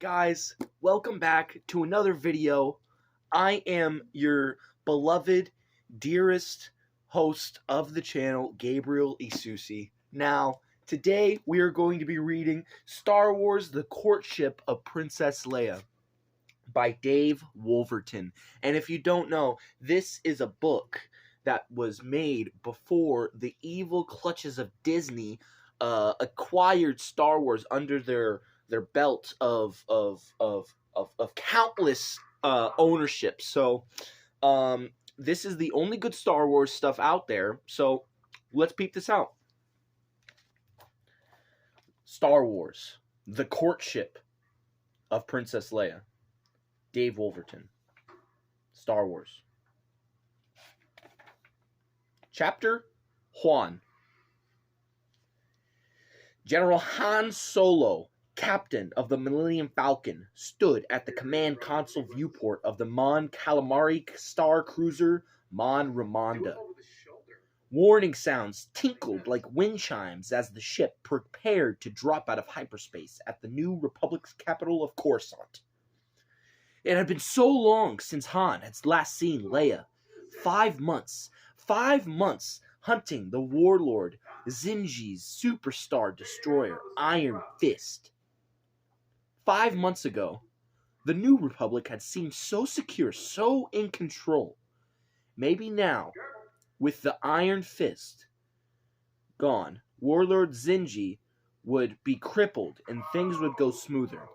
Guys, welcome back to another video. I am your beloved, dearest host of the channel, Gabriel Isusi. Now, today we are going to be reading Star Wars: The Courtship of Princess Leia by Dave Wolverton. And if you don't know, this is a book that was made before the evil clutches of Disney acquired Star Wars under their belt of countless ownership. So this is the only good Star Wars stuff out there. So let's peep this out. Star Wars: The Courtship of Princess Leia. Dave Wolverton. Star Wars. Chapter 1. General Han Solo, captain of the Millennium Falcon, stood at the command console viewport of the Mon Calamari star cruiser Mon Ramonda. Warning sounds tinkled like wind chimes as the ship prepared to drop out of hyperspace at the New Republic's capital of Coruscant. It had been so long since Han had last seen Leia. 5 months. 5 months hunting the warlord Zinji's superstar destroyer, Iron Fist. 5 months ago, the New Republic had seemed so secure, so in control. Maybe now, with the Iron Fist gone, warlord Zinji would be crippled and things would go smoother.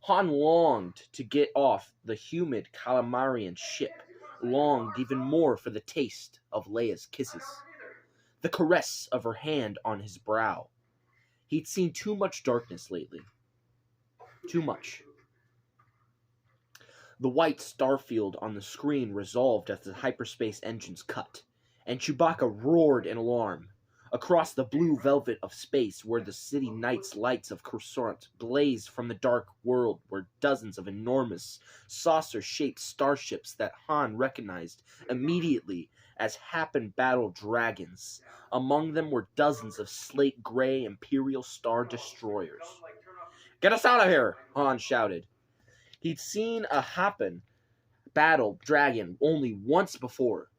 Han longed to get off the humid Calamarian ship, longed even more for the taste of Leia's kisses, the caress of her hand on his brow. He'd seen too much darkness lately. Too much. The white starfield on the screen resolved as the hyperspace engines cut, and Chewbacca roared in alarm. Across the blue velvet of space, where the city night's lights of Coruscant blazed from the dark world, were dozens of enormous, saucer-shaped starships that Han recognized immediately as Happen Battle Dragons. Among them were dozens of slate-gray Imperial Star Destroyers. "Get us out of here!" Han shouted. He'd seen a Happen Battle Dragon only once before,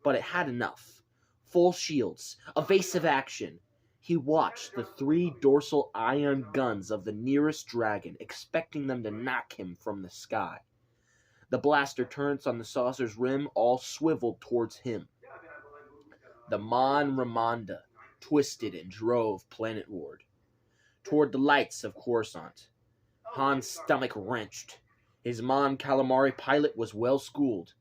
but it had enough. Full shields, evasive action. He watched the 3 dorsal ion guns of the nearest dragon, expecting them to knock him from the sky. The blaster turrets on the saucer's rim all swiveled towards him. The Mon Ramonda twisted and drove planetward, toward the lights of Coruscant. Han's stomach wrenched. His Mon Calamari pilot was well schooled,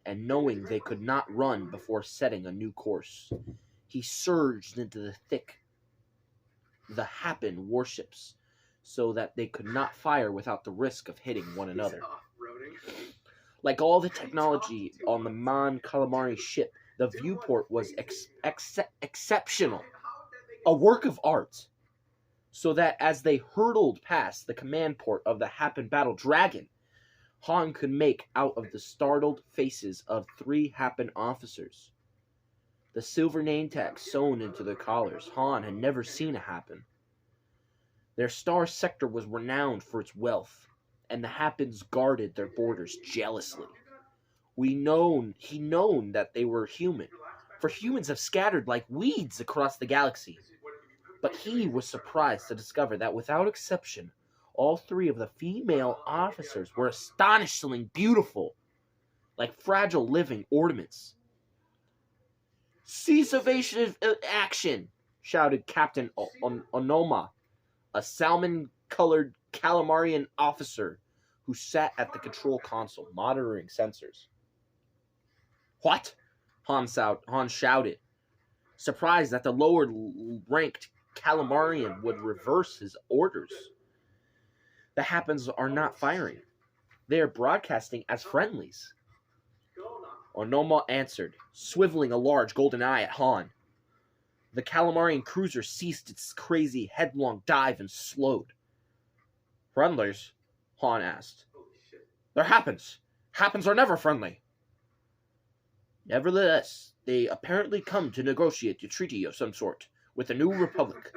and knowing they could not run before setting a new course, he surged into the Happen warships so that they could not fire without the risk of hitting one another. Like all the technology on the Mon Calamari ship, the viewport was exceptional, a work of art, so that as they hurtled past the command port of the Happen Battle Dragon, Han could make out of the startled faces of 3 Happen officers. The silver name tags sewn into their collars. Han had never seen a Happen. Their star sector was renowned for its wealth, and the Happens guarded their borders jealously. He known that they were human, for humans have scattered like weeds across the galaxy. But he was surprised to discover that without exception, all 3 of the female officers were astonishingly beautiful, like fragile living ornaments. "Cease evasive action!" shouted Captain Onoma, a salmon-colored Calamarian officer who sat at the control console, monitoring sensors. "What?" Han shouted, surprised that the lower-ranked Calamarian would reverse his orders. "The Happens are not firing. They are broadcasting as friendlies." Onoma answered, swiveling a large golden eye at Han. The Calamarian cruiser ceased its crazy headlong dive and slowed. "Friendlies?" Han asked. "They're Happens. Happens are never friendly." "Nevertheless, they apparently come to negotiate a treaty of some sort with the New Republic.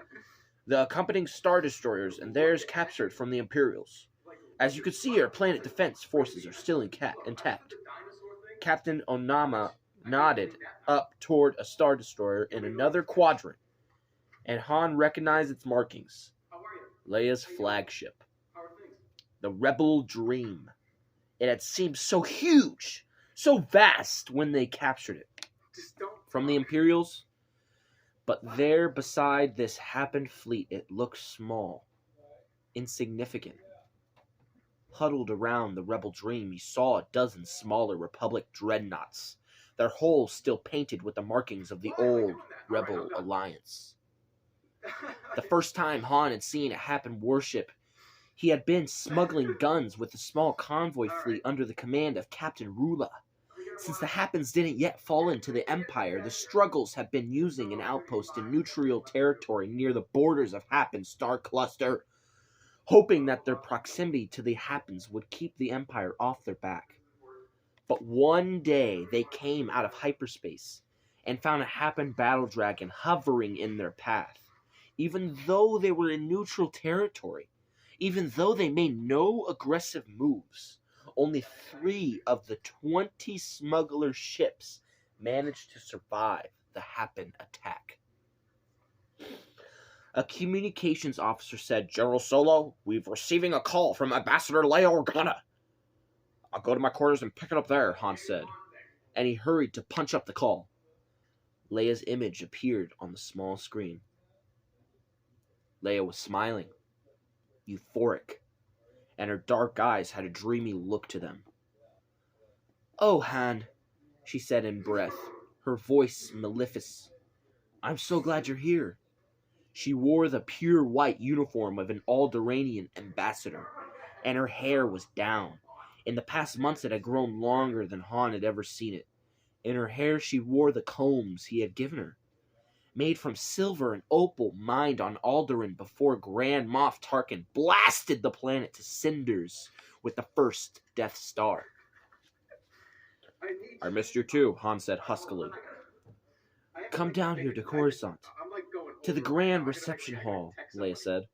The accompanying Star Destroyers and theirs captured from the Imperials. As you can see, our planet defense forces are still intact. Captain Onama nodded up toward a Star Destroyer in another quadrant, and Han recognized its markings. Leia's flagship. The Rebel Dream. It had seemed so huge, so vast when they captured it from the Imperials. But there beside this happened fleet, it looked small, insignificant. Huddled around the Rebel Dream, you saw a dozen smaller Republic dreadnoughts, their hulls still painted with the markings of the old Rebel Alliance. The first time Han had seen a Happen warship, he had been smuggling guns with a small convoy fleet under the command of Captain Rula. Since the Happens didn't yet fall into the Empire, the Struggles had been using an outpost in neutral territory near the borders of Happen's star cluster, hoping that their proximity to the Happens would keep the Empire off their back. But one day they came out of hyperspace and found a Happen battle dragon hovering in their path. Even though they were in neutral territory, even though they made no aggressive moves, only 3 of the 20 smuggler ships managed to survive the Happen attack. A communications officer said, "General Solo, we're receiving a call from Ambassador Leia Organa." "I'll go to my quarters and pick it up there," Han said, and he hurried to punch up the call. Leia's image appeared on the small screen. Leia was smiling, euphoric, and her dark eyes had a dreamy look to them. "Oh, Han," she said in breath, her voice mellifluous. "I'm so glad you're here." She wore the pure white uniform of an Alderaanian ambassador, and her hair was down. In the past months it had grown longer than Han had ever seen it. In her hair she wore the combs he had given her, made from silver and opal mined on Alderaan before Grand Moff Tarkin blasted the planet to cinders with the first Death Star. "I missed you too," Han said huskily. "Come down here to Coruscant, to the Grand Reception Hall," Leia said.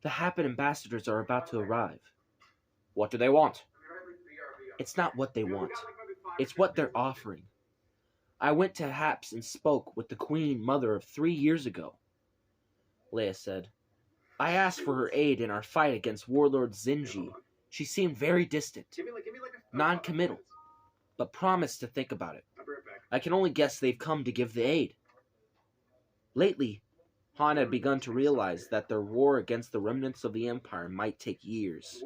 "The Happen ambassadors are about to arrive." "What do they want?" "It's not what they want. It's what they're offering. I went to Haps and spoke with the Queen Mother of 3 years ago," Leia said. "I asked for her aid in our fight against Warlord Zinji. She seemed very distant, non-committal, but promised to think about it. I can only guess they've come to give the aid." Lately, Han had begun to realize that their war against the remnants of the Empire might take years,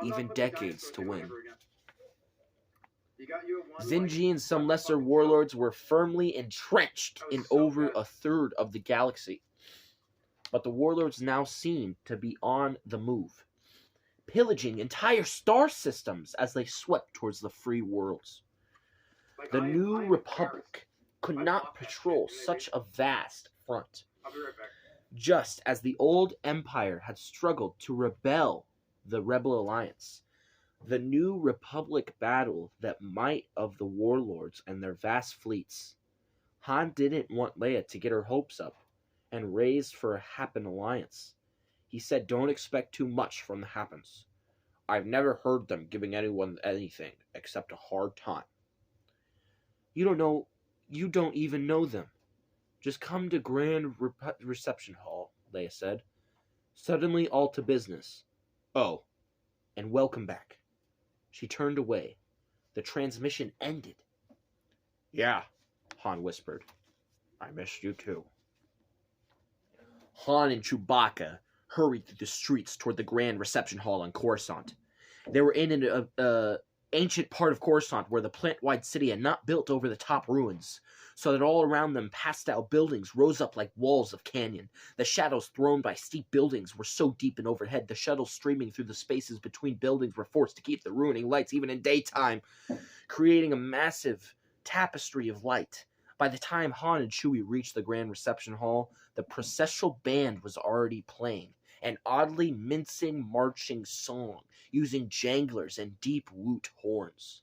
even decades, to win. Zinji and some lesser warlords were firmly entrenched in over a third of the galaxy, but the warlords now seemed to be on the move, pillaging entire star systems as they swept towards the free worlds. The New Republic could not patrol such a vast front, just as the old Empire had struggled to rebel the Rebel Alliance. The New Republic battled that might of the warlords and their vast fleets. Han didn't want Leia to get her hopes up and raise for a Happen alliance. He said, "Don't expect too much from the Happens. I've never heard them giving anyone anything except a hard time." You don't even know them. Just come to Grand Reception Hall," Leia said, suddenly all to business. "Oh, and welcome back." She turned away. The transmission ended. "Yeah," Han whispered. "I missed you too." Han and Chewbacca hurried through the streets toward the Grand Reception Hall on Coruscant. They were in an ancient part of Coruscant where the plant-wide city had not built over the top ruins, so that all around them pastel buildings rose up like walls of canyon. The shadows thrown by steep buildings were so deep and overhead, the shuttles streaming through the spaces between buildings were forced to keep the ruining lights even in daytime, creating a massive tapestry of light. By the time Han and Chewie reached the Grand Reception Hall, the processional band was already playing, an oddly mincing marching song using janglers and deep woot horns.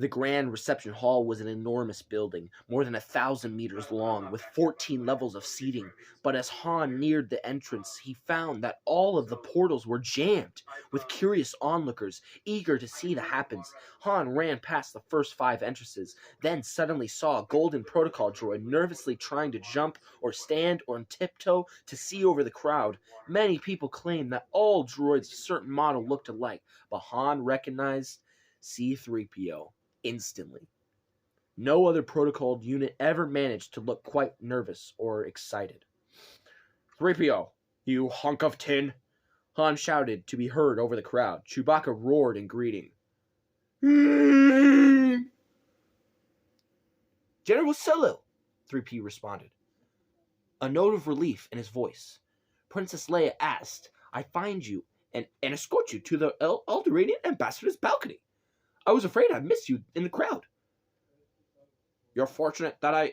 The grand reception hall was an enormous building, more than 1,000 meters long, with 14 levels of seating. But as Han neared the entrance, he found that all of the portals were jammed, with curious onlookers, eager to see the happens. Han ran past the first 5 entrances, then suddenly saw a golden protocol droid nervously trying to jump or stand on tiptoe to see over the crowd. Many people claim that all droids of a certain model looked alike, but Han recognized C-3PO instantly. No other protocol unit ever managed to look quite nervous or excited. 3PO, you hunk of tin! Han shouted to be heard over the crowd. Chewbacca roared in greeting. General Solo, 3P responded, a note of relief in his voice. Princess Leia asked, I find you and escort you to the Alderaanian ambassador's balcony. I was afraid I'd miss you in the crowd. You're fortunate that I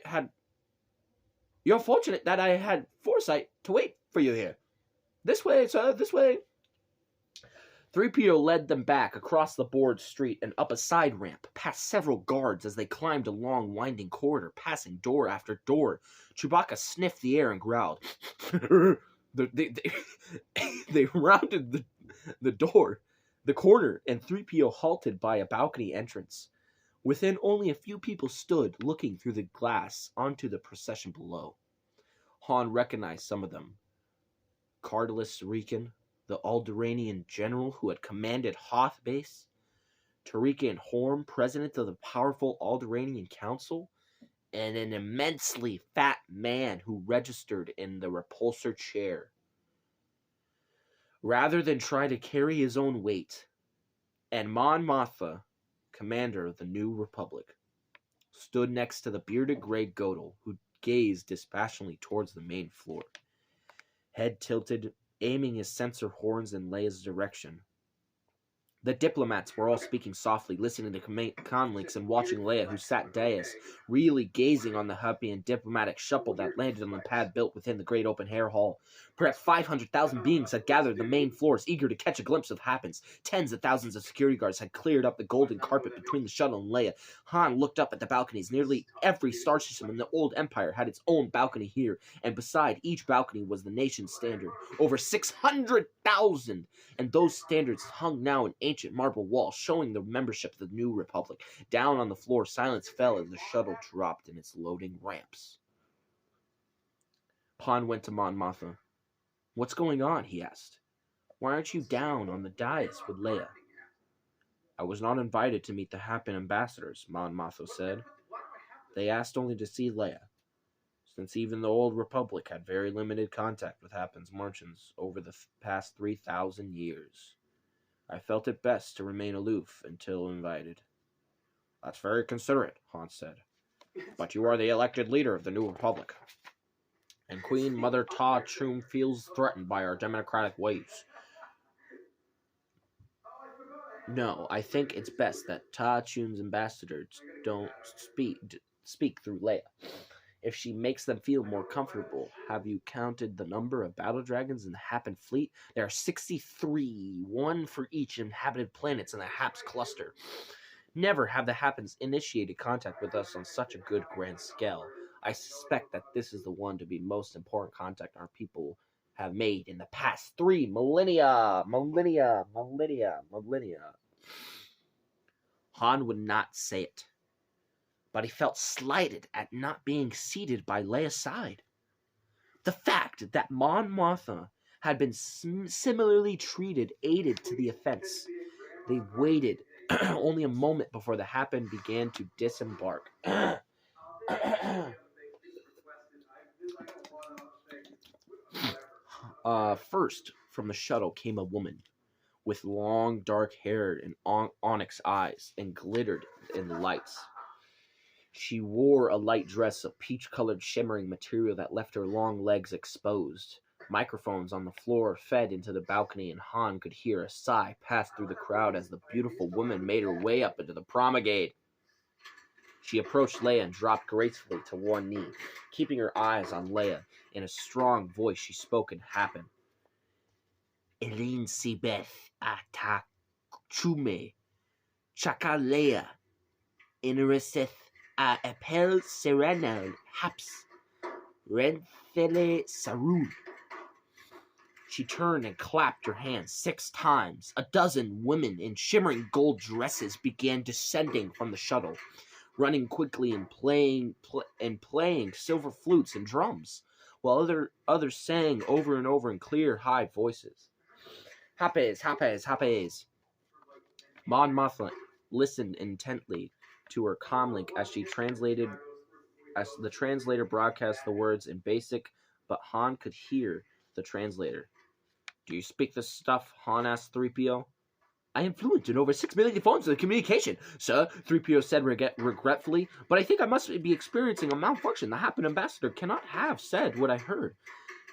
had foresight to wait for you here. This way, sir, this way. 3PO led them back across the board street and up a side ramp, past several guards as they climbed a long, winding corridor, passing door after door. Chewbacca sniffed the air and growled. They rounded the corner, and 3PO halted by a balcony entrance. Within, only a few people stood, looking through the glass onto the procession below. Han recognized some of them. Cardalus Rican, the Alderaanian general who had commanded Hoth Base, Tarikan Horm, president of the powerful Alderaanian Council, and an immensely fat man who registered in the repulsor chair. Rather than try to carry his own weight, and Mon Mothma, commander of the New Republic, stood next to the bearded gray Godel, who gazed dispassionately towards the main floor. Head tilted, aiming his sensor horns in Leia's direction. The diplomats were all speaking softly, listening to conlinks and watching Leia, who sat dais, really gazing on the happy and diplomatic shuffle that landed on the pad built within the great open air hall. Perhaps 500,000 beings had gathered on the main floors, eager to catch a glimpse of what happens. Tens of thousands of security guards had cleared up the golden carpet between the shuttle and Leia. Han looked up at the balconies. Nearly every star system in the old empire had its own balcony here, and beside each balcony was the nation's standard. Over 600,000! And those standards hung now in ancient marble walls, showing the membership of the New Republic. Down on the floor, silence fell as the shuttle dropped in its loading ramps. Han went to Mon Mothma. What's going on? He asked. Why aren't you down on the dais with Leia? I was not invited to meet the Happen ambassadors, Mon Mothma said. They asked only to see Leia, since even the Old Republic had very limited contact with Happen's Martians over the past 3,000 years. I felt it best to remain aloof until invited. That's very considerate, Han said. But you are the elected leader of the New Republic, and Queen Mother Ta Chum feels threatened by our democratic ways. No, I think it's best that Ta Chum's ambassadors don't speak through Leia. If she makes them feel more comfortable. Have you counted the number of battle dragons in the Happen fleet? There are 63, one for each inhabited planets in the Haps cluster. Never have the Happens initiated contact with us on such a good grand scale. I suspect that this is the one to be most important contact our people have made in the past 3 millennia. Han would not say it, but he felt slighted at not being seated by Leia's side. The fact that Mon Mothma had been similarly treated aided to the offense. They waited only a moment before the Happen began to disembark. First, from the shuttle came a woman with long dark hair and onyx eyes and glittered in the lights. She wore a light dress of peach-colored shimmering material that left her long legs exposed. Microphones on the floor fed into the balcony, and Han could hear a sigh pass through the crowd as the beautiful woman made her way up into the promenade. She approached Leia and dropped gracefully to one knee, keeping her eyes on Leia. In a strong voice, she spoke in Happen. Elin Sibeth Atak Chume Chaka Leia Inerisith a Apel Serenal Haps Renfele Sarun. She turned and clapped her hands 6 times. A dozen women in shimmering gold dresses began descending from the shuttle, running quickly and playing silver flutes and drums, while others sang over and over in clear, high voices. Hapes, hapes, hapes. Mon Mothma listened intently to her comlink as the translator broadcast the words in basic, but Han could hear the translator. Do you speak this stuff? Han asked 3PO. I am fluent in over 6 million forms of communication, sir, 3PO said regretfully, but I think I must be experiencing a malfunction. The Happen Ambassador cannot have said what I heard.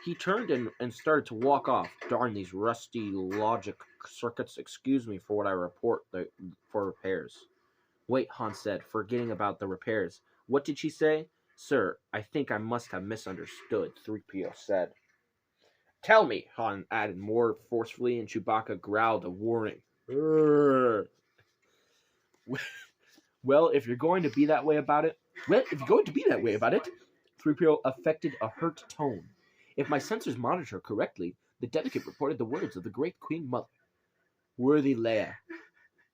He turned and started to walk off. Darn these rusty logic circuits. Excuse me for what I report for repairs. Wait, Han said, forgetting about the repairs. What did she say? Sir, I think I must have misunderstood, 3PO said. Tell me, Han added more forcefully, and Chewbacca growled a warning. Well, if you're going to be that way about it, 3PO affected a hurt tone. If my sensors monitor correctly, the delegate reported the words of the great Queen Mother. Worthy Leia,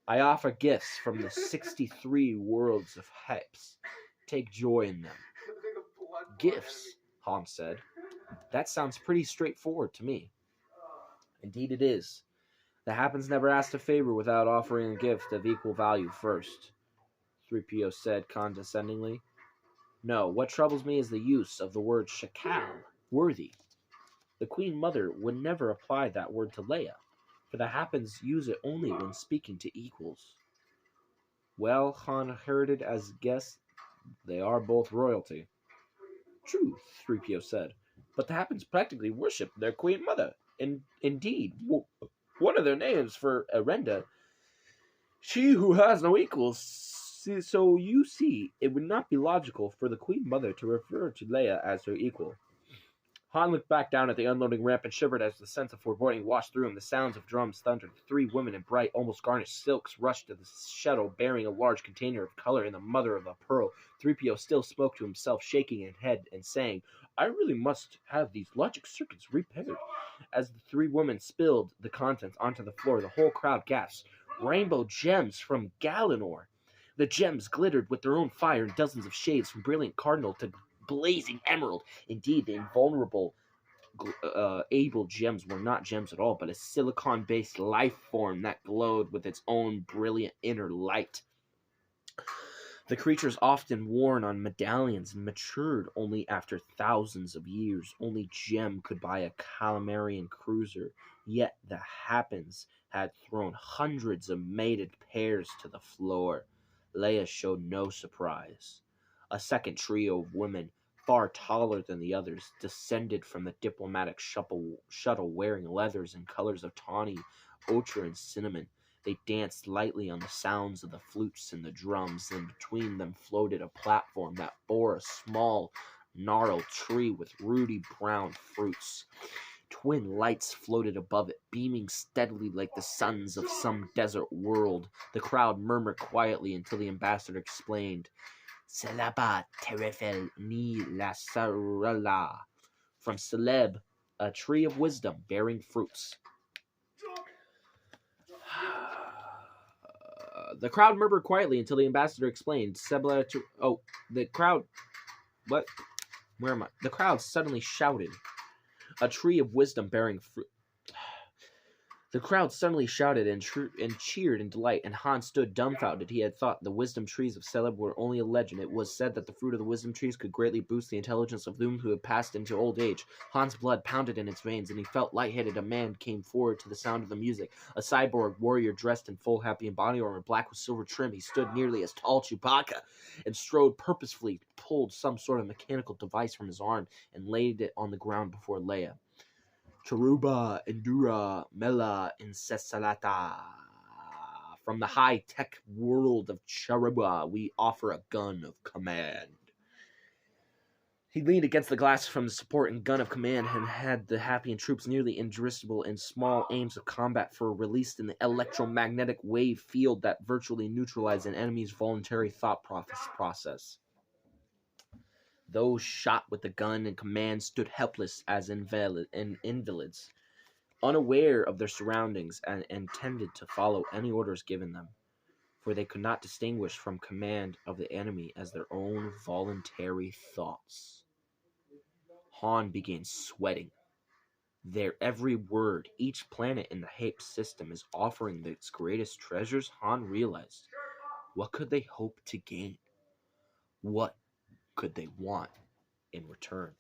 I offer gifts from the 63 worlds of Hypes. Take joy in them. Gifts, Han said. That sounds pretty straightforward to me. Indeed it is. The Happens never asked a favor without offering a gift of equal value first, 3PO said condescendingly. No, what troubles me is the use of the word shakal, worthy. The Queen Mother would never apply that word to Leia, for the Happens use it only when speaking to equals. Well, Han heard as guess, they are both royalty. True, 3PO said, but the Happens practically worship their Queen Mother. Indeed, one of their names for Arenda, she who has no equals. So you see, it would not be logical for the Queen Mother to refer to Leia as her equal. Han looked back down at the unloading ramp and shivered as the sense of foreboding washed through him. The sounds of drums thundered. 3 women in bright, almost garnished silks rushed to the shuttle, bearing a large container of color in the mother of pearl. 3PO still spoke to himself, shaking his head and saying, I really must have these logic circuits repaired. As the 3 women spilled the contents onto the floor, the whole crowd gasped. Rainbow gems from Galanor. The gems glittered with their own fire in dozens of shades, from brilliant cardinal to blazing emerald. Indeed, the invulnerable able gems were not gems at all, but a silicon-based life form that glowed with its own brilliant inner light. The creatures often worn on medallions and matured only after thousands of years. Only Gem could buy a Calamarian cruiser, yet the Happens had thrown hundreds of mated pairs to the floor. Leia showed no surprise. A second trio of women, far taller than the others, descended from the diplomatic shuttle wearing leathers in colors of tawny, ochre, and cinnamon. They danced lightly on the sounds of the flutes and the drums, and between them floated a platform that bore a small, gnarled tree with ruddy brown fruits. Twin lights floated above it, beaming steadily like the suns of some desert world. The crowd murmured quietly until the ambassador explained, Celeba terefel ni la sarala. From Celeb, a tree of wisdom bearing fruits. The crowd murmured quietly until the ambassador explained. The crowd... What? Where am I? The crowd suddenly shouted. A tree of wisdom bearing fruit. The crowd suddenly shouted and cheered in delight, and Han stood dumbfounded. He had thought the wisdom trees of Celeb were only a legend. It was said that the fruit of the wisdom trees could greatly boost the intelligence of them who had passed into old age. Han's blood pounded in his veins, and he felt lightheaded. A man came forward to the sound of the music. A cyborg warrior dressed in full happy body armor, black with silver trim. He stood nearly as tall as Chewbacca, and Strode purposefully pulled some sort of mechanical device from his arm and laid it on the ground before Leia. Charuba, Endura, Mela, Incesalata. From the high-tech world of Charuba, we offer a gun of command. He leaned against the glass from the support and gun of command and had the Happian troops nearly indirigible in small aims of combat for released in the electromagnetic wave field that virtually neutralized an enemy's voluntary thought process. Those shot with the gun in command stood helpless as invalids, unaware of their surroundings and intended to follow any orders given them, for they could not distinguish from command of the enemy as their own voluntary thoughts. Han began sweating. Their every word, each planet in the Hape system is offering its greatest treasures. Han realized, what could they hope to gain? What could they want in return?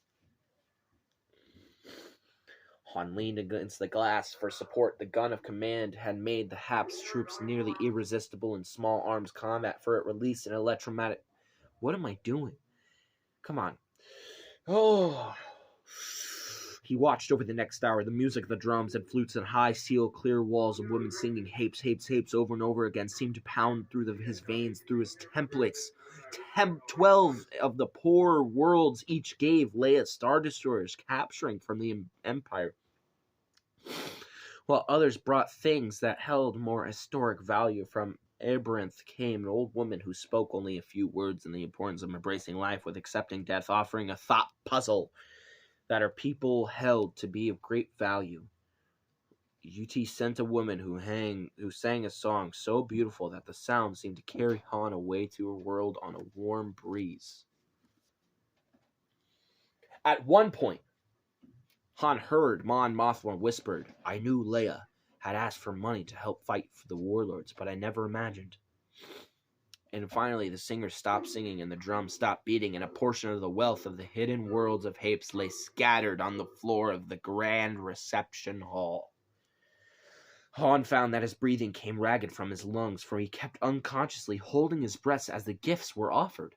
Han leaned against the glass for support. The gun of command had made the Hap's troops nearly irresistible in small arms combat, for it released an electromagnetic... What am I doing? Come on. Oh... He watched over the next hour, the music of the drums and flutes and high, sealed, clear walls of women singing hapes, hapes, hapes over and over again seemed to pound through his veins, through his templates. 12 of the poor worlds each gave Leia Star Destroyers, capturing from the Empire, while others brought things that held more historic value. From Aberynth came an old woman who spoke only a few words in the importance of embracing life with accepting death, offering a thought puzzle that her people held to be of great value. UT sent a woman who sang a song so beautiful that the sound seemed to carry Han away to her world on a warm breeze. At one point, Han heard Mon Mothma whispered, "I knew Leia had asked for money to help fight for the warlords, but I never imagined." And finally, the singer stopped singing and the drums stopped beating, and a portion of the wealth of the hidden worlds of Hapes lay scattered on the floor of the grand reception hall. Han found that his breathing came ragged from his lungs, for he kept unconsciously holding his breath as the gifts were offered.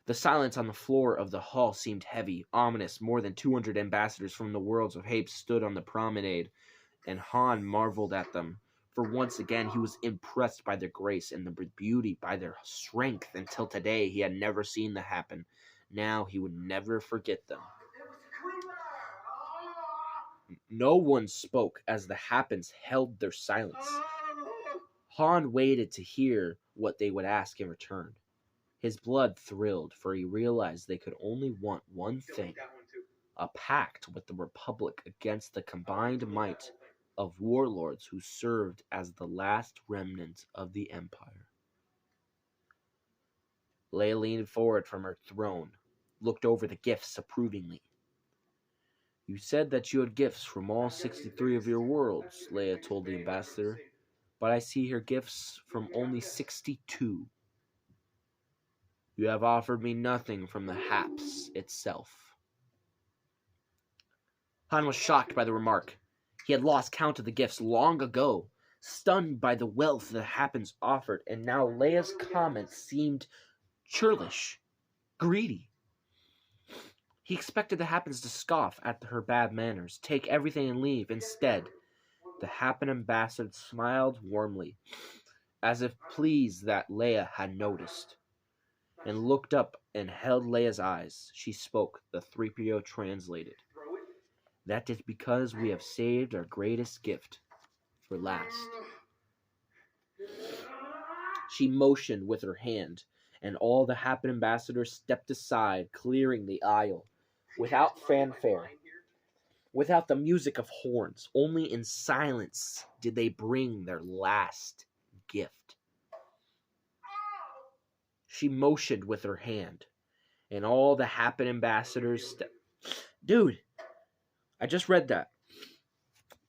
The silence on the floor of the hall seemed heavy, ominous. More than 200 ambassadors from the worlds of Hapes stood on the promenade, and Han marveled at them. For once again, he was impressed by their grace and their beauty, by their strength. Until today, he had never seen them happen. Now he would never forget them. No one spoke as the Happens held their silence. Han waited to hear what they would ask in return. His blood thrilled, for he realized they could only want one thing: a pact with the Republic against the combined might of warlords who served as the last remnant of the Empire. Leia leaned forward from her throne, looked over the gifts approvingly. "You said that you had gifts from all 63 of your worlds," Leia told the ambassador, "but I see here gifts from only 62. You have offered me nothing from the Haps itself." Han was shocked by the remark. He had lost count of the gifts long ago, stunned by the wealth the Happens offered, and now Leia's comments seemed churlish, greedy. He expected the Happens to scoff at her bad manners, take everything and leave. Instead, the Happen ambassador smiled warmly, as if pleased that Leia had noticed, and looked up and held Leia's eyes. She spoke. The 3PO translated. "That is because we have saved our greatest gift for last." She motioned with her hand, and all the Happen ambassadors stepped aside, clearing the aisle. Without fanfare, without the music of horns, only in silence did they bring their last gift. She motioned with her hand, and all the Happen ambassadors Dude, I just read that.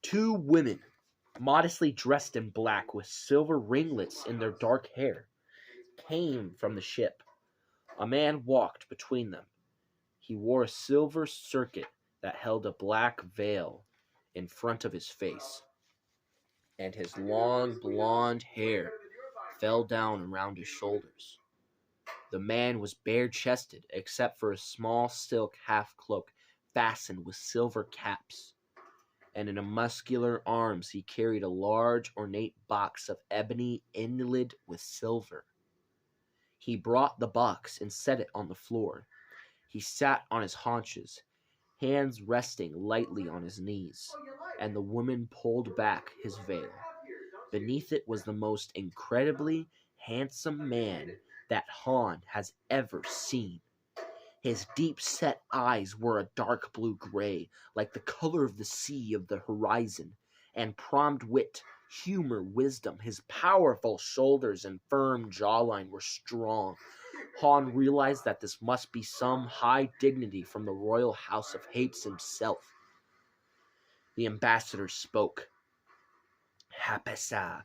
2 women, modestly dressed in black with silver ringlets in their dark hair, came from the ship. A man walked between them. He wore a silver circlet that held a black veil in front of his face, and his long blonde hair fell down around his shoulders. The man was bare-chested, except for a small silk half-cloak fastened with silver caps, and in his muscular arms he carried a large, ornate box of ebony inlaid with silver. He brought the box and set it on the floor. He sat on his haunches, hands resting lightly on his knees, and the woman pulled back his veil. Beneath it was the most incredibly handsome man that Han has ever seen. His deep-set eyes were a dark blue-gray, like the color of the sea of the horizon, and prompt wit, humor, wisdom. His powerful shoulders and firm jawline were strong. Han realized that this must be some high dignity from the royal house of Hapes himself. The ambassador spoke. Hapesa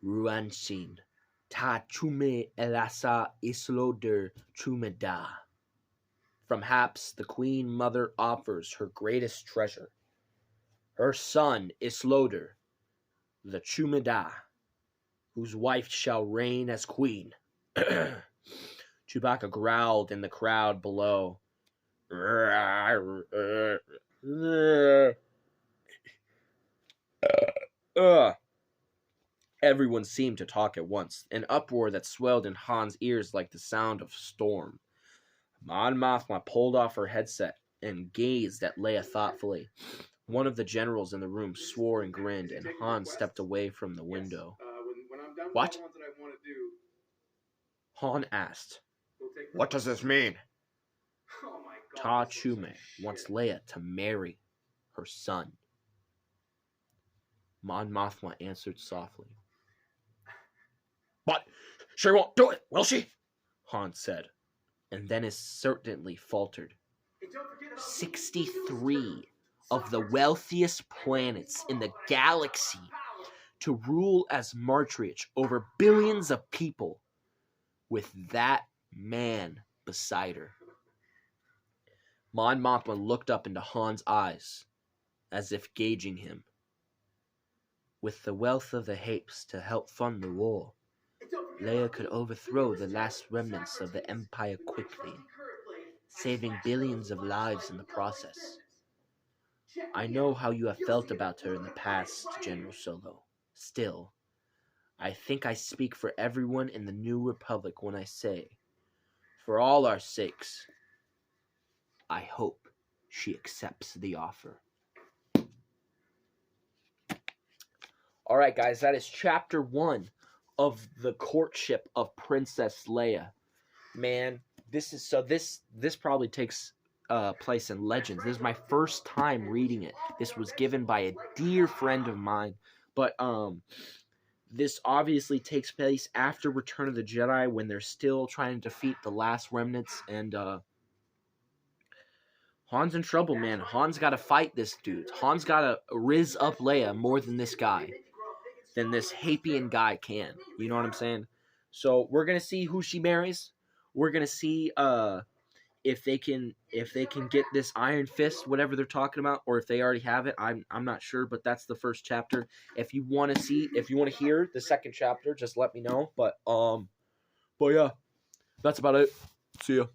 ruanshin, ta chume elasa isloder chumeda. From Haps, the queen mother offers her greatest treasure, her son Isloder, the Chumeda, whose wife shall reign as queen. Chewbacca growled in the crowd below. Everyone seemed to talk at once, an uproar that swelled in Han's ears like the sound of storm. Mon Mothma pulled off her headset and gazed at Leia thoughtfully. One of the generals in the room swore and grinned, and Han stepped away from the window. What? Han asked. What does this mean? Ta Chume wants Leia to marry her son. Mon Mothma answered softly. But she won't do it, will she? Han said, and then as certainly faltered. 63 of the wealthiest planets in the galaxy to rule as Martriarch over billions of people with that man beside her. Mon Mothma looked up into Han's eyes as if gauging him. With the wealth of the Hapes to help fund the war, Leia could overthrow the last remnants of the Empire quickly, saving billions of lives in the process. I know how you have felt about her in the past, General Solo. Still, I think I speak for everyone in the New Republic when I say, for all our sakes, I hope she accepts the offer. Alright guys, that is chapter 1 of the Courtship of Princess Leia. Man, this probably takes place in Legends. This is my first time reading it. This was given by a dear friend of mine. But this obviously takes place after Return of the Jedi, when they're still trying to defeat the last remnants, and Han's in trouble, man. Han's got to fight this dude. Han's got to riz up Leia more than this Hapian guy can. You know what I'm saying? So we're gonna see who she marries. We're gonna see if they can get this Iron Fist, whatever they're talking about, or if they already have it. I'm not sure, but that's the first chapter. If you want to hear the second chapter, just let me know. But yeah, that's about it. See ya.